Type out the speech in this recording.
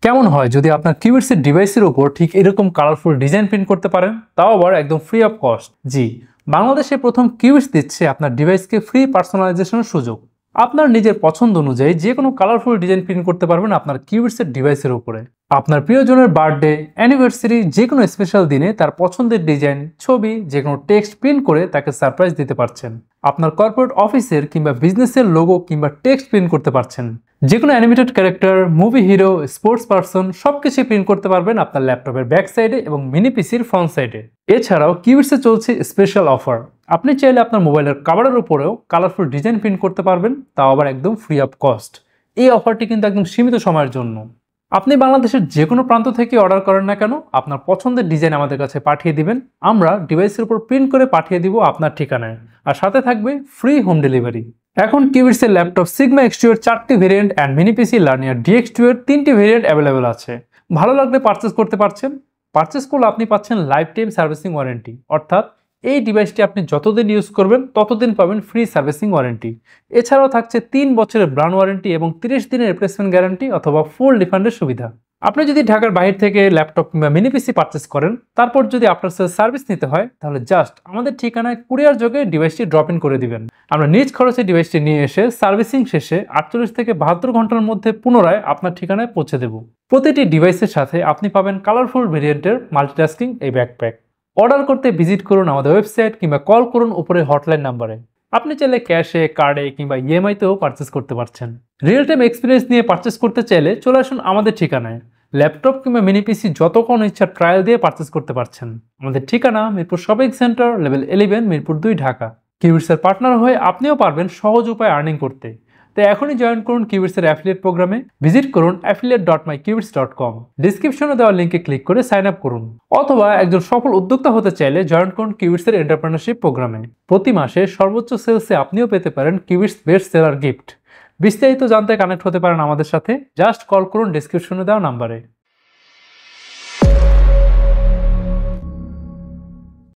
কেমন হয় যদি আপনার কিউবিটস এর ডিভাইসের উপর ঠিক এরকম কালারফুল ডিজাইন প্রিন্ট করতে পারেন, তাও আবার একদম ফ্রি অফ কস্ট। জি, বাংলাদেশে প্রথম কিউবিটস দিচ্ছে আপনার ডিভাইসকে ফ্রি পার্সোনালাইজেশনের সুযোগ। আপনার নিজের পছন্দ অনুযায়ী যে কোনো কালারফুল ডিজাইন প্রিন্ট করতে পারবেন আপনার কিউবিটস এর ডিভাইসের উপরে। আপনার প্রিয়জনের বার্থডে, অ্যানিভার্সারি, যে কোনো স্পেশাল দিনে তার পছন্দের ডিজাইন, ছবি, যে কোনো টেক্সট প্রিন্ট করে তাকে সারপ্রাইজ দিতে পারছেন। আপনার কর্পোরেট অফিসের কিংবা বিজনেসের লোগো কিংবা টেক্সট প্রিন্ট করতে পারছেন। যে কোনো animated character, movie hero, sports person সবকিছু প্রিন্ট করতে পারবেন আপনার ল্যাপটপের ব্যাক সাইডে এবং মিনি পিসির ফ্রন্ট সাইডে। এছাড়াও কিউবিটসে চলছে স্পেশাল অফার। আপনি চাইলে আপনার মোবাইলের কভারের উপরেও কালারফুল ডিজাইন প্রিন্ট করতে পারবেন, তাও আবার একদম ফ্রি অফ কস্ট। এই অফারটি কিন্তু একদম সীমিত সময়ের জন্য। আপনি বাংলাদেশের যে কোনো প্রান্ত থেকে অর্ডার করেন না কেন, আপনার পছন্দের ডিজাইন আমাদের কাছে পাঠিয়ে দিবেন। আমরা ডিভাইসের উপর প্রিন্ট করে পাঠিয়ে দিব আপনার ঠিকানায়, আর সাথে থাকবে ফ্রি হোম ডেলিভারি। এখন কিউবিটস এর ল্যাপটপ সিগমা X2 এর 4টি ভেরিয়েন্ট অ্যান্ড মিনি পিসি লার্নিয়ার DX2 এর 3টি ভেরিয়েন্ট অ্যাভেলেবেল আছে। ভালো লাগলে পারচেস করতে পারছেন। পারচেস করলে আপনি পাচ্ছেন লাইফ টাইম সার্ভিসিং ওয়ারেন্টি, অর্থাৎ এই ডিভাইসটি আপনি যতদিন ইউজ করবেন ততদিন পাবেন ফ্রি সার্ভিসিং ওয়ারেন্টি। এছাড়াও থাকছে 3 বছরের ব্র্যান্ড ওয়ারেন্টি এবং 30 দিনের রিপ্লেসমেন্ট গ্যারান্টি অথবা ফুল রিফান্ডের সুবিধা। আপনি যদি ঢাকার বাইরে থেকে ল্যাপটপ কিংবা মিনি পিসি পারচেস করেন, তারপর যদি আপনার সার্ভিস নিতে হয়, তাহলে জাস্ট আমাদের ঠিকানায় কুরিয়ার যোগে ডিভাইসটি ড্রপ ইন করে দিবেন। আমরা নিজ খরচে ডিভাইসটি নিয়ে এসে সার্ভিসিং শেষে 48 থেকে 72 ঘন্টার মধ্যে পুনরায় আপনার ঠিকানায় পৌঁছে দেব। প্রতিটি ডিভাইসের সাথে আপনি পাবেন কালারফুল ভেরিয়েন্টের মাল্টিটাস্কিং এই ব্যাকপ্যাক। অর্ডার করতে ভিজিট করুন আমাদের ওয়েবসাইট কিংবা কল করুন উপরে হটলাইন নাম্বারে। আপনি চাইলে ক্যাশে, কার্ডে কিংবা ইএমআইতেও পারচেস করতে পারছেন। রিয়েল টাইম এক্সপিরিয়েন্স নিয়ে পারচেস করতে চাইলে চলে আসুন আমাদের ঠিকানায়। ল্যাপটপ কিংবা মিনি পিসি যতক্ষণ ইচ্ছা ট্রায়াল দিয়ে পারচেস করতে পারছেন। আমাদের ঠিকানা Mirpur shopping centre, level 11, Mirpur 2, Dhaka. কিউবিটসের পার্টনার হয়ে আপনিও পারবেন সহজ উপায়ে আর্নিং করতে। তাই এখনই জয়েন করুন কিউবিটসের অ্যাফিলিয়েট প্রোগ্রামে। ভিজিট করুন affiliate.myqubits.com। ডিসক্রিপশনে দেওয়া লিঙ্কে ক্লিক করে সাইন আপ করুন। অথবা একজন সফল উদ্যোক্তা হতে চাইলে জয়েন করুন কিউবিটসের এন্টারপ্রেনারশিপ প্রোগ্রামে। প্রতি মাসে সর্বোচ্চ সেলসে আপনিও পেতে পারেন কিউবিটস বেস্ট সেলার গিফট। বিস্তারিত জানতে কানেক্ট হতে পারেন আমাদের সাথে। জাস্ট কল করুন ডিসক্রিপশনে দেওয়া নাম্বারে।